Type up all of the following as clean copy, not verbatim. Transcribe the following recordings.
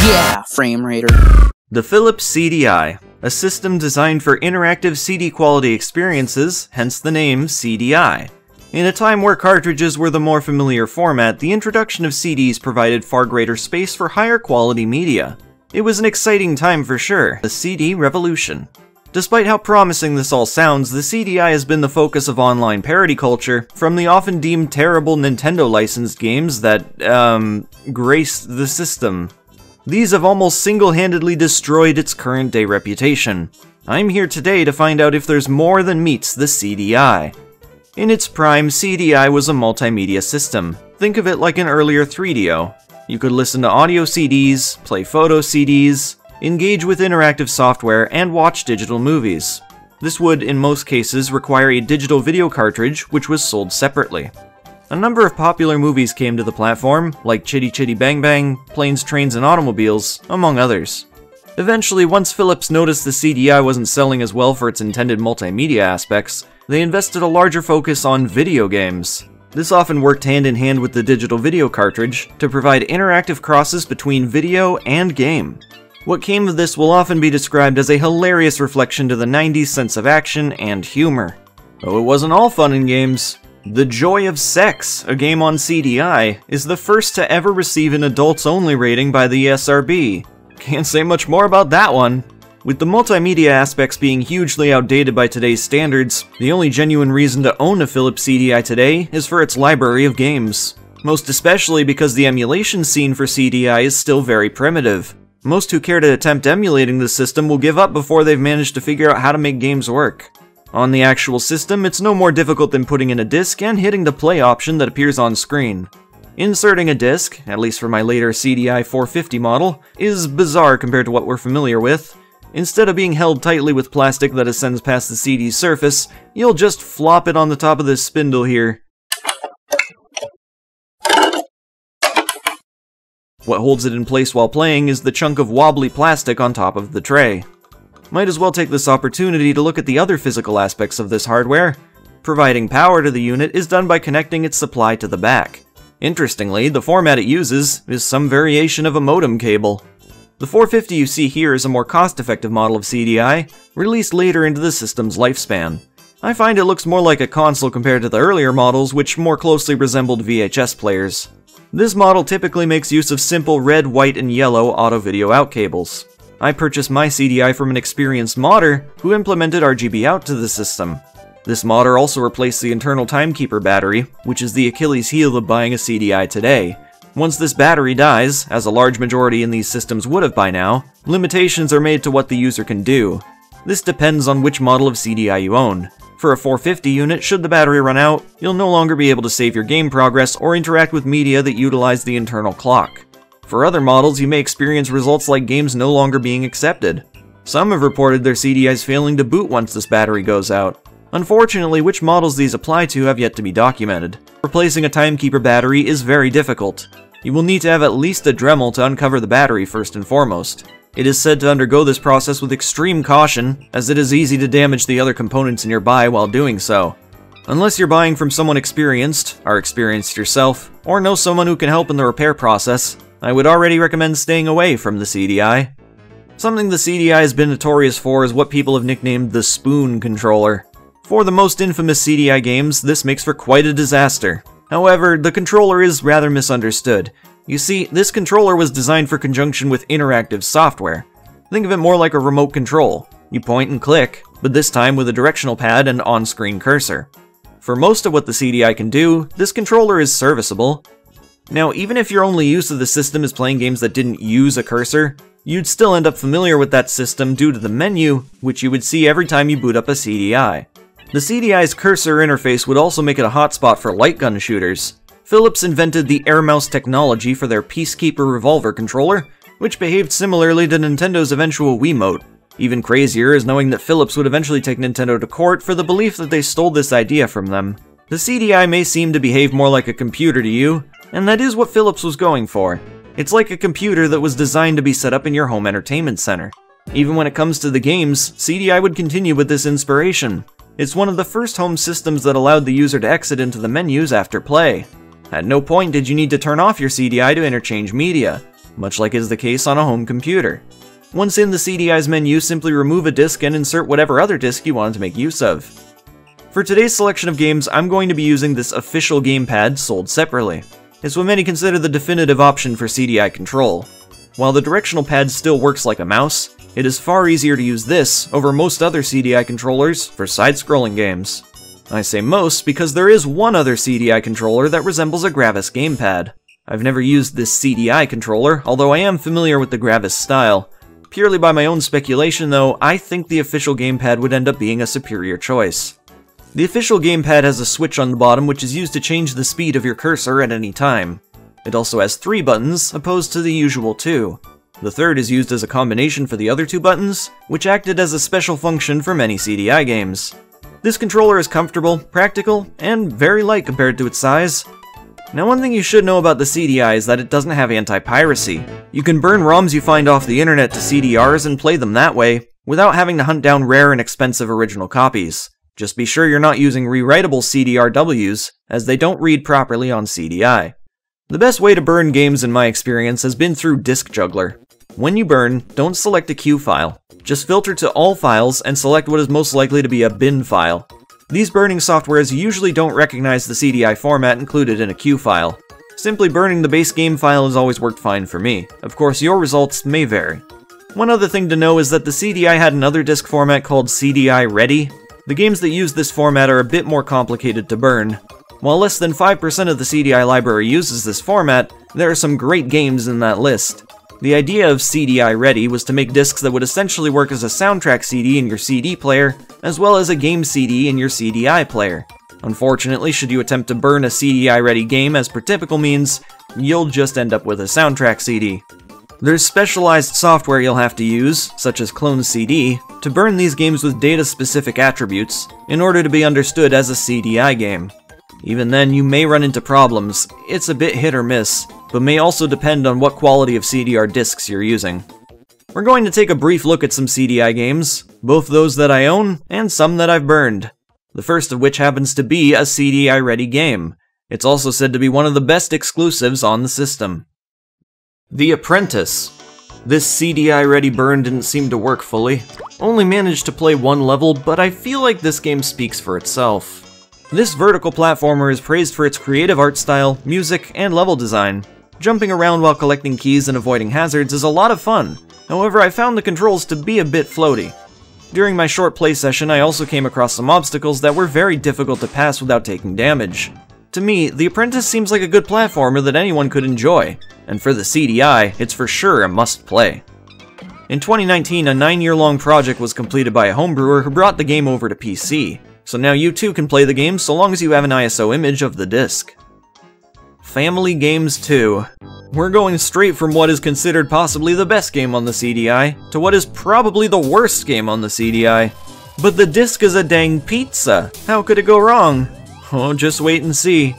Yeah, frame rater. The Philips CDI, a system designed for interactive CD quality experiences, hence the name CDI. In a time where cartridges were the more familiar format, the introduction of CDs provided far greater space for higher quality media. It was an exciting time for sure, the CD revolution. Despite how promising this all sounds, the CDI has been the focus of online parody culture, from the often deemed terrible Nintendo licensed games that, graced the system. These have almost single-handedly destroyed its current day reputation. I'm here today to find out if there's more than meets the CDI. In its prime, CDI was a multimedia system. Think of it like an earlier 3DO. You could listen to audio CDs, play photo CDs, engage with interactive software, and watch digital movies. This would, in most cases, require a digital video cartridge, which was sold separately. A number of popular movies came to the platform, like Chitty Chitty Bang Bang, Planes, Trains, and Automobiles, among others. Eventually, once Philips noticed the CDI wasn't selling as well for its intended multimedia aspects, they invested a larger focus on video games. This often worked hand in hand with the digital video cartridge to provide interactive crosses between video and game. What came of this will often be described as a hilarious reflection to the 90s sense of action and humor. Though it wasn't all fun and games. The Joy of Sex, a game on CDI, is the first to ever receive an adults-only rating by the ESRB. Can't say much more about that one. With the multimedia aspects being hugely outdated by today's standards, the only genuine reason to own a Philips CDI today is for its library of games. Most especially because the emulation scene for CDI is still very primitive. Most who care to attempt emulating the system will give up before they've managed to figure out how to make games work. On the actual system, it's no more difficult than putting in a disc and hitting the play option that appears on screen. Inserting a disc, at least for my later CDI 450 model, is bizarre compared to what we're familiar with. Instead of being held tightly with plastic that ascends past the CD's surface, you'll just flop it on the top of this spindle here. What holds it in place while playing is the chunk of wobbly plastic on top of the tray. Might as well take this opportunity to look at the other physical aspects of this hardware. Providing power to the unit is done by connecting its supply to the back. Interestingly, the format it uses is some variation of a modem cable. The 450 you see here is a more cost-effective model of CDI, released later into the system's lifespan. I find it looks more like a console compared to the earlier models, which more closely resembled VHS players. This model typically makes use of simple red, white, and yellow auto-video out cables. I purchased my CDI from an experienced modder who implemented RGB out to the system. This modder also replaced the internal Timekeeper battery, which is the Achilles heel of buying a CDI today. Once this battery dies, as a large majority in these systems would have by now, limitations are made to what the user can do. This depends on which model of CDI you own. For a 450 unit, should the battery run out, you'll no longer be able to save your game progress or interact with media that utilize the internal clock. For other models, you may experience results like games no longer being accepted. Some have reported their CDIs failing to boot once this battery goes out. Unfortunately, which models these apply to have yet to be documented. Replacing a Timekeeper battery is very difficult. You will need to have at least a Dremel to uncover the battery first and foremost. It is said to undergo this process with extreme caution, as it is easy to damage the other components in your buy while doing so. Unless you're buying from someone experienced, are experienced yourself, or know someone who can help in the repair process, I would already recommend staying away from the CDI. Something the CDI has been notorious for is what people have nicknamed the spoon controller. For the most infamous CDI games, this makes for quite a disaster. However, the controller is rather misunderstood. You see, this controller was designed for conjunction with interactive software. Think of it more like a remote control. You point and click, but this time with a directional pad and on-screen cursor. For most of what the CDI can do, this controller is serviceable. Now, even if your only use of the system is playing games that didn't use a cursor, you'd still end up familiar with that system due to the menu, which you would see every time you boot up a CDI. The CDI's cursor interface would also make it a hotspot for Lightgun shooters. Philips invented the Air Mouse technology for their Peacekeeper revolver controller, which behaved similarly to Nintendo's eventual Wiimote. Even crazier is knowing that Philips would eventually take Nintendo to court for the belief that they stole this idea from them. The CDI may seem to behave more like a computer to you, and that is what Philips was going for. It's like a computer that was designed to be set up in your home entertainment center. Even when it comes to the games, CDI would continue with this inspiration. It's one of the first home systems that allowed the user to exit into the menus after play. At no point did you need to turn off your CDI to interchange media. much like is the case on a home computer. Once in the CDI's menu, simply remove a disc and insert whatever other disc you want to make use of. For today's selection of games, I'm going to be using this official gamepad sold separately. It's what many consider the definitive option for CDI control. While the directional pad still works like a mouse, it is far easier to use this over most other CDI controllers for side-scrolling games. I say most because there is one other CDI controller that resembles a Gravis gamepad. I've never used this CDI controller, although I am familiar with the Gravis style. Purely by my own speculation though, I think the official gamepad would end up being a superior choice. The official gamepad has a switch on the bottom which is used to change the speed of your cursor at any time. It also has 3 buttons, opposed to the usual 2. The third is used as a combination for the other 2 buttons, which acted as a special function for many CDI games. This controller is comfortable, practical, and very light compared to its size. Now one thing you should know about the CDI is that it doesn't have anti-piracy. You can burn ROMs you find off the internet to CDRs and play them that way, without having to hunt down rare and expensive original copies. Just be sure you're not using rewritable CDRWs, as they don't read properly on CDI. The best way to burn games in my experience has been through Disk Juggler. When you burn, don't select a Q file. Just filter to all files and select what is most likely to be a bin file. These burning softwares usually don't recognize the CDI format included in a Q file. Simply burning the base game file has always worked fine for me. Of course, your results may vary. One other thing to know is that the CDI had another disk format called CDI Ready. The games that use this format are a bit more complicated to burn. While less than 5% of the CDI library uses this format, there are some great games in that list. The idea of CDI Ready was to make discs that would essentially work as a soundtrack CD in your CD player, as well as a game CD in your CDI player. Unfortunately, should you attempt to burn a CDI Ready game as per typical means, you'll just end up with a soundtrack CD. There's specialized software you'll have to use, such as Clone CD, to burn these games with data-specific attributes, in order to be understood as a CDI game. Even then, you may run into problems. It's a bit hit or miss, but may also depend on what quality of CDR discs you're using. We're going to take a brief look at some CDI games, both those that I own and some that I've burned. The first of which happens to be a CDI Ready game. It's also said to be one of the best exclusives on the system. The Apprentice. This CDI Ready burn didn't seem to work fully. Only managed to play one level, but I feel like this game speaks for itself. This vertical platformer is praised for its creative art style, music, and level design. Jumping around while collecting keys and avoiding hazards is a lot of fun. However, I found the controls to be a bit floaty. During my short play session, I also came across some obstacles that were very difficult to pass without taking damage. To me, The Apprentice seems like a good platformer that anyone could enjoy, and for the CDI, it's for sure a must-play. In 2019, a 9-year-long project was completed by a homebrewer who brought the game over to PC. So now you too can play the game so long as you have an ISO image of the disc. Family Games 2. We're going straight from what is considered possibly the best game on the CDI to what is probably the worst game on the CDI. But the disc is a dang pizza. How could it go wrong? Oh, just wait and see.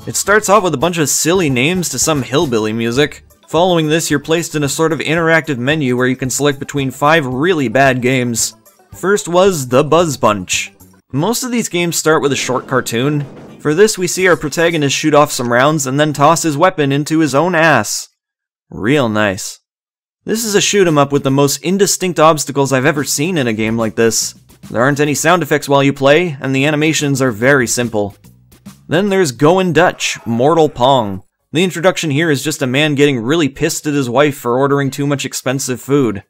It starts off with a bunch of silly names to some hillbilly music. Following this, you're placed in a sort of interactive menu where you can select between 5 really bad games. First was The Buzz Bunch. Most of these games start with a short cartoon. For this, we see our protagonist shoot off some rounds and then toss his weapon into his own ass. Real nice. This is a shoot 'em up with the most indistinct obstacles I've ever seen in a game like this. There aren't any sound effects while you play, and the animations are very simple. Then there's Goin' Dutch, Mortal Pong. The introduction here is just a man getting really pissed at his wife for ordering too much expensive food.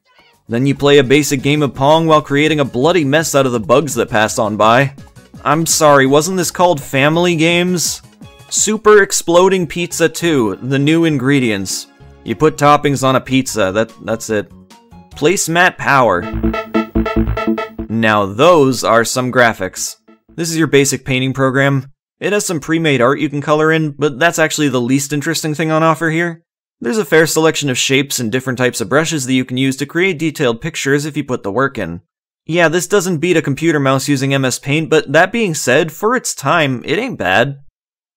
Then you play a basic game of Pong while creating a bloody mess out of the bugs that pass on by. I'm sorry, wasn't this called Family Games? Super Exploding Pizza 2, the new ingredients. You put toppings on a pizza, that's it. Placemat Power. Now those are some graphics. This is your basic painting program. It has some pre-made art you can color in, but that's actually the least interesting thing on offer here. There's a fair selection of shapes and different types of brushes that you can use to create detailed pictures if you put the work in. Yeah, this doesn't beat a computer mouse using MS Paint, but that being said, for its time, it ain't bad.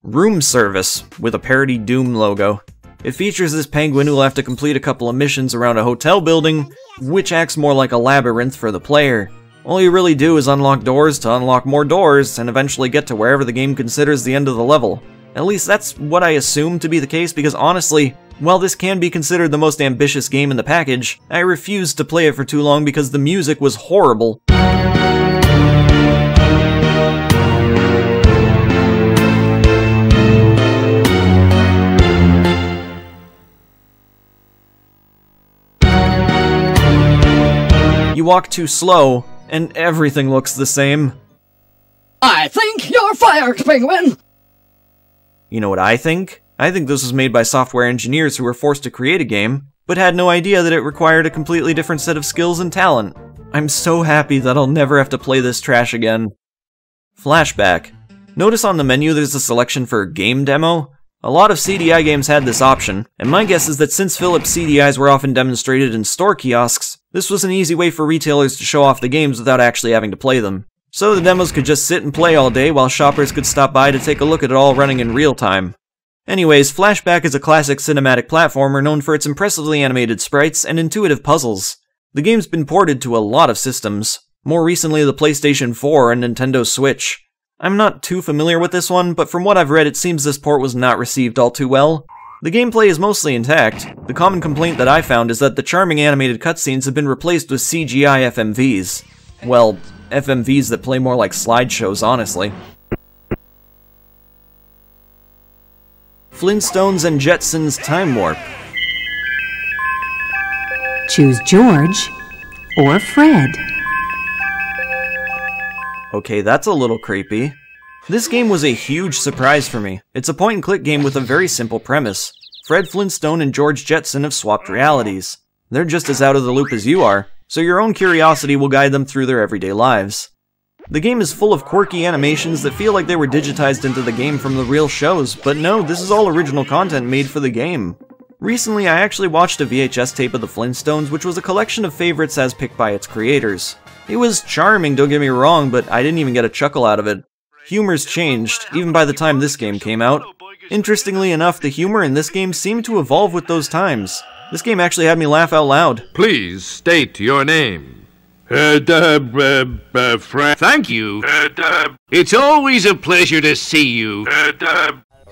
Room Service, with a parody Doom logo. It features this penguin who'll have to complete a couple of missions around a hotel building, which acts more like a labyrinth for the player. All you really do is unlock doors to unlock more doors, and eventually get to wherever the game considers the end of the level. At least that's what I assume to be the case, because honestly, While this can be considered the most ambitious game in the package, I refused to play it for too long because the music was horrible. You walk too slow, and everything looks the same. I think you're fired, Penguin! You know what I think? I think this was made by software engineers who were forced to create a game, but had no idea that it required a completely different set of skills and talent. I'm so happy that I'll never have to play this trash again. Flashback. Notice on the menu there's a selection for Game Demo? A lot of CDI games had this option, and my guess is that since Philips CDIs were often demonstrated in store kiosks, this was an easy way for retailers to show off the games without actually having to play them. So the demos could just sit and play all day while shoppers could stop by to take a look at it all running in real time. Anyways, Flashback is a classic cinematic platformer known for its impressively animated sprites and intuitive puzzles. The game's been ported to a lot of systems, more recently the PlayStation 4 and Nintendo Switch. I'm not too familiar with this one, but from what I've read it seems this port was not received all too well. The gameplay is mostly intact. The common complaint that I found is that the charming animated cutscenes have been replaced with CGI FMVs. Well, FMVs that play more like slideshows, honestly. Flintstones and Jetsons Timewarp. Choose George or Fred. Okay, that's a little creepy. This game was a huge surprise for me. It's a point-and-click game with a very simple premise. Fred Flintstone and George Jetson have swapped realities. They're just as out of the loop as you are, so your own curiosity will guide them through their everyday lives. The game is full of quirky animations that feel like they were digitized into the game from the real shows, but no, this is all original content made for the game. Recently, I actually watched a VHS tape of the Flintstones, which was a collection of favorites as picked by its creators. It was charming, don't get me wrong, but I didn't even get a chuckle out of it. Humor's changed, even by the time this game came out. Interestingly enough, the humor in this game seemed to evolve with those times. This game actually had me laugh out loud. Please state your name. Fred. Thank you. It's always a pleasure to see you.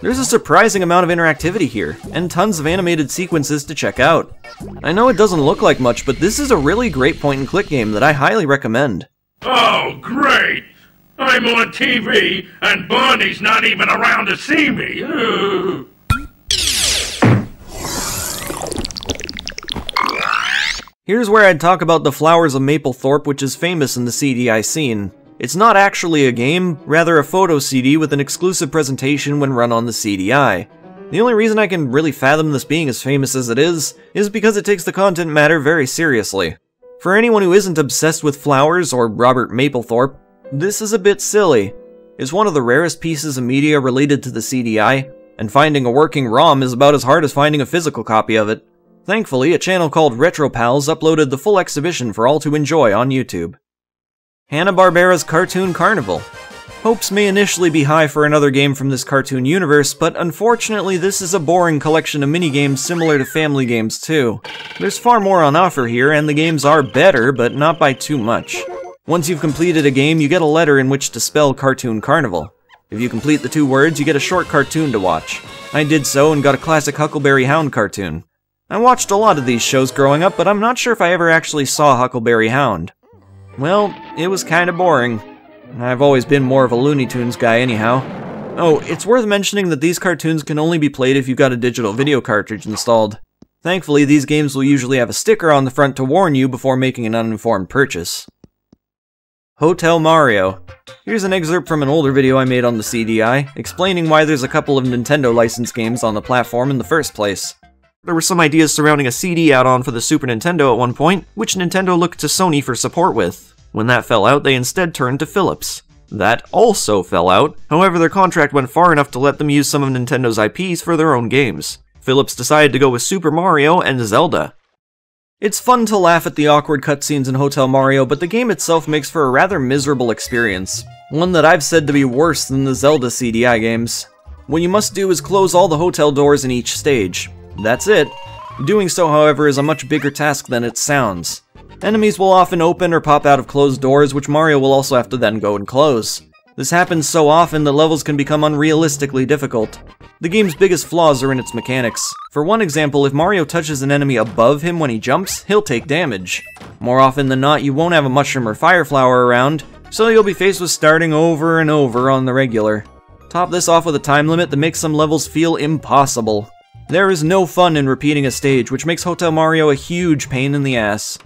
There's a surprising amount of interactivity here, and tons of animated sequences to check out. I know it doesn't look like much, but this is a really great point-and-click game that I highly recommend. Oh, great! I'm on TV, and Bonnie's not even around to see me! Here's where I'd talk about the Flowers of Mapplethorpe, which is famous in the CDI scene. It's not actually a game, rather a photo CD with an exclusive presentation when run on the CDI. The only reason I can really fathom this being as famous as it is because it takes the content matter very seriously. For anyone who isn't obsessed with Flowers or Robert Mapplethorpe, this is a bit silly. It's one of the rarest pieces of media related to the CDI, and finding a working ROM is about as hard as finding a physical copy of it. Thankfully, a channel called RetroPals uploaded the full exhibition for all to enjoy on YouTube. Hanna-Barbera's Cartoon Carnival. Hopes may initially be high for another game from this cartoon universe, but unfortunately this is a boring collection of minigames similar to Family Games too. There's far more on offer here, and the games are better, but not by too much. Once you've completed a game, you get a letter in which to spell Cartoon Carnival. If you complete the 2 words, you get a short cartoon to watch. I did so and got a classic Huckleberry Hound cartoon. I watched a lot of these shows growing up, but I'm not sure if I ever actually saw Huckleberry Hound. Well, it was kinda boring. I've always been more of a Looney Tunes guy anyhow. Oh, it's worth mentioning that these cartoons can only be played if you've got a digital video cartridge installed. Thankfully, these games will usually have a sticker on the front to warn you before making an uninformed purchase. Hotel Mario. Here's an excerpt from an older video I made on the CDI, explaining why there's a couple of Nintendo licensed games on the platform in the first place. There were some ideas surrounding a CD add-on for the Super Nintendo at one point, which Nintendo looked to Sony for support with. When that fell out, they instead turned to Philips. That also fell out, however their contract went far enough to let them use some of Nintendo's IPs for their own games. Philips decided to go with Super Mario and Zelda. It's fun to laugh at the awkward cutscenes in Hotel Mario, but the game itself makes for a rather miserable experience. One that I've said to be worse than the Zelda CDI games. What you must do is close all the hotel doors in each stage. That's it. Doing so, however, is a much bigger task than it sounds. Enemies will often open or pop out of closed doors, which Mario will also have to then go and close. This happens so often that levels can become unrealistically difficult. The game's biggest flaws are in its mechanics. For one example, if Mario touches an enemy above him when he jumps, he'll take damage. More often than not, you won't have a mushroom or fire flower around, so you'll be faced with starting over and over on the regular. Top this off with a time limit that makes some levels feel impossible. There is no fun in repeating a stage, which makes Hotel Mario a huge pain in the ass.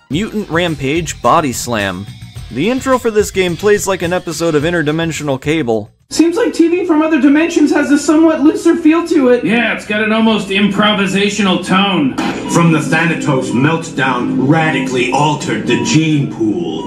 Mutant Rampage Bodyslam. The intro for this game plays like an episode of Interdimensional Cable. Seems like TV from other dimensions has a somewhat looser feel to it. Yeah, it's got an almost improvisational tone. From the Thanatos meltdown radically altered the gene pool.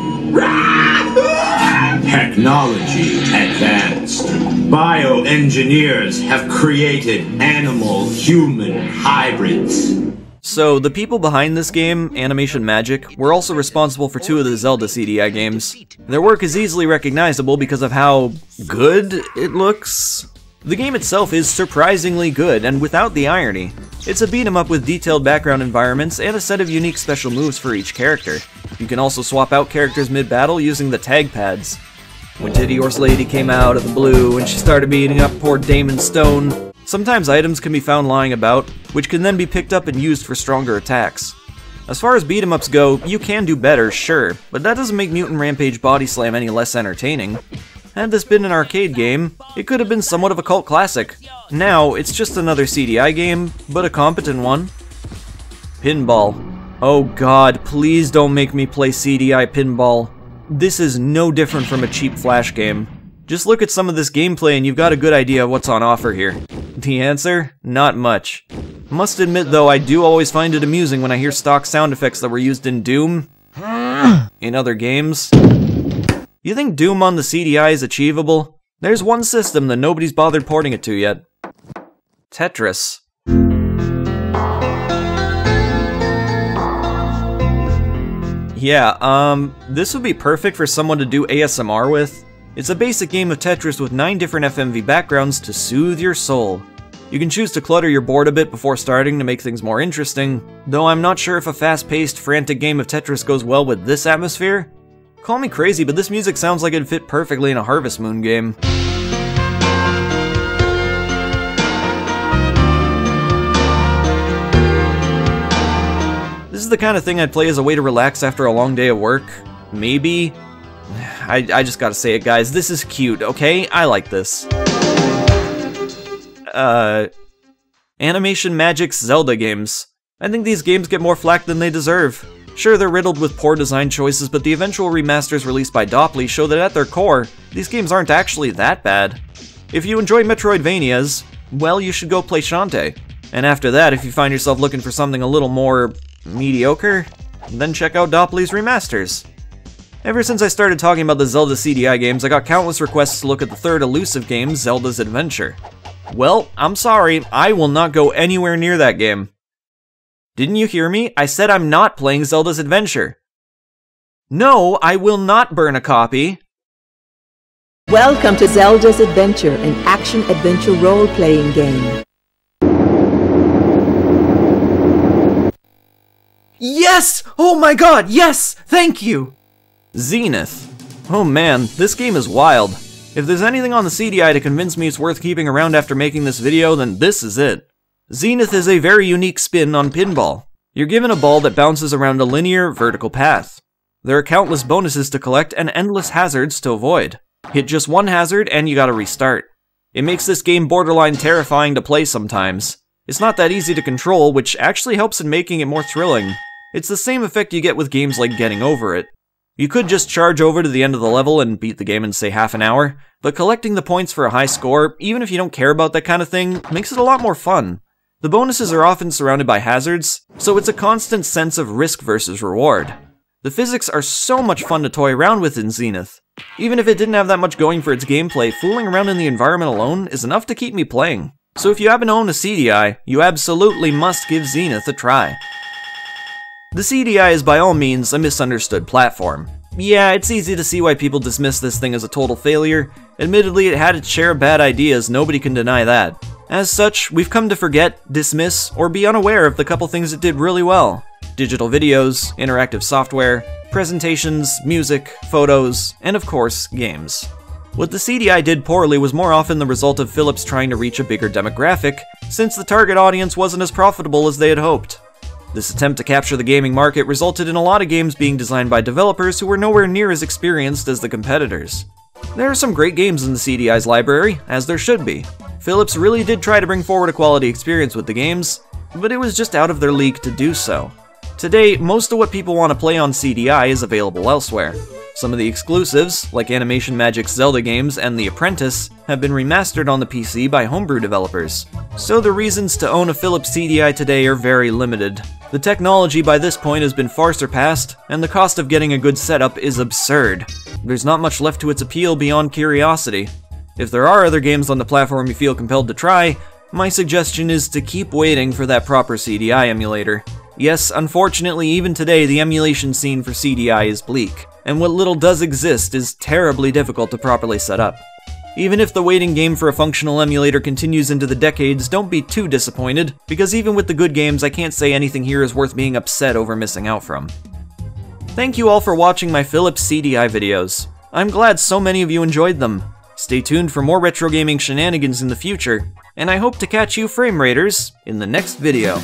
Technology advanced. Bioengineers have created animal-human hybrids. So, the people behind this game, Animation Magic, were also responsible for 2 of the Zelda CDI games. Their work is easily recognizable because of how good it looks. The game itself is surprisingly good, and without the irony. It's a beat-em-up with detailed background environments and a set of unique special moves for each character. You can also swap out characters mid-battle using the tag pads. When Titty Horse Lady came out of the blue and she started beating up poor Damon Stone, sometimes items can be found lying about, which can then be picked up and used for stronger attacks. As far as beat-em-ups go, you can do better, sure, but that doesn't make Mutant Rampage Bodyslam any less entertaining. Had this been an arcade game, it could have been somewhat of a cult classic. Now, it's just another CDI game, but a competent one. Pinball. Oh god, please don't make me play CDI Pinball. This is no different from a cheap Flash game. Just look at some of this gameplay and you've got a good idea of what's on offer here. The answer? Not much. Must admit though, I do always find it amusing when I hear stock sound effects that were used in Doom. In other games. You think Doom on the CDI is achievable? There's one system that nobody's bothered porting it to yet. Tetris. Yeah, this would be perfect for someone to do ASMR with. It's a basic game of Tetris with 9 different FMV backgrounds to soothe your soul. You can choose to clutter your board a bit before starting to make things more interesting, though I'm not sure if a fast-paced, frantic game of Tetris goes well with this atmosphere. Call me crazy, but this music sounds like it'd fit perfectly in a Harvest Moon game. This is the kind of thing I'd play as a way to relax after a long day of work. Maybe. I just gotta say it, guys. This is cute, okay? I like this. Animation Magic's Zelda Games. I think these games get more flack than they deserve. Sure, they're riddled with poor design choices, but the eventual remasters released by Dopply show that at their core, these games aren't actually that bad. If you enjoy Metroidvanias, well, you should go play Shantae. And after that, if you find yourself looking for something a little more mediocre, then check out Dopply's remasters. Ever since I started talking about the Zelda CDI games, I got countless requests to look at the third elusive game, Zelda's Adventure. Well, I'm sorry, I will not go anywhere near that game. Didn't you hear me? I said I'm not playing Zelda's Adventure. No, I will not burn a copy. Welcome to Zelda's Adventure, an action-adventure role-playing game. Yes! Oh my god, yes! Thank you! Zenith. Oh man, this game is wild. If there's anything on the CDI to convince me it's worth keeping around after making this video, then this is it. Zenith is a very unique spin on pinball. You're given a ball that bounces around a linear, vertical path. There are countless bonuses to collect and endless hazards to avoid. Hit just one hazard and you gotta restart. It makes this game borderline terrifying to play sometimes. It's not that easy to control, which actually helps in making it more thrilling. It's the same effect you get with games like Getting Over It. You could just charge over to the end of the level and beat the game in, say, half an hour, but collecting the points for a high score, even if you don't care about that kind of thing, makes it a lot more fun. The bonuses are often surrounded by hazards, so it's a constant sense of risk versus reward. The physics are so much fun to toy around with in Zenith. Even if it didn't have that much going for its gameplay, fooling around in the environment alone is enough to keep me playing. So if you happen to own a CDI, you absolutely must give Zenith a try. The CDI is by all means a misunderstood platform. Yeah, it's easy to see why people dismiss this thing as a total failure. Admittedly, it had its share of bad ideas, nobody can deny that. As such, we've come to forget, dismiss, or be unaware of the couple things it did really well. Digital videos, interactive software, presentations, music, photos, and of course, games. What the CDI did poorly was more often the result of Philips trying to reach a bigger demographic, since the target audience wasn't as profitable as they had hoped. This attempt to capture the gaming market resulted in a lot of games being designed by developers who were nowhere near as experienced as the competitors. There are some great games in the CDI's library, as there should be. Philips really did try to bring forward a quality experience with the games, but it was just out of their league to do so. Today, most of what people want to play on CDI is available elsewhere. Some of the exclusives, like Animation Magic's Zelda Games and The Apprentice, have been remastered on the PC by homebrew developers. So the reasons to own a Philips CDI today are very limited. The technology by this point has been far surpassed, and the cost of getting a good setup is absurd. There's not much left to its appeal beyond curiosity. If there are other games on the platform you feel compelled to try, my suggestion is to keep waiting for that proper CDI emulator. Yes, unfortunately, even today the emulation scene for CDI is bleak, and what little does exist is terribly difficult to properly set up. Even if the waiting game for a functional emulator continues into the decades, don't be too disappointed, because even with the good games, I can't say anything here is worth being upset over missing out from. Thank you all for watching my Philips CDI videos. I'm glad so many of you enjoyed them. Stay tuned for more retro gaming shenanigans in the future, and I hope to catch you frame raiders in the next video.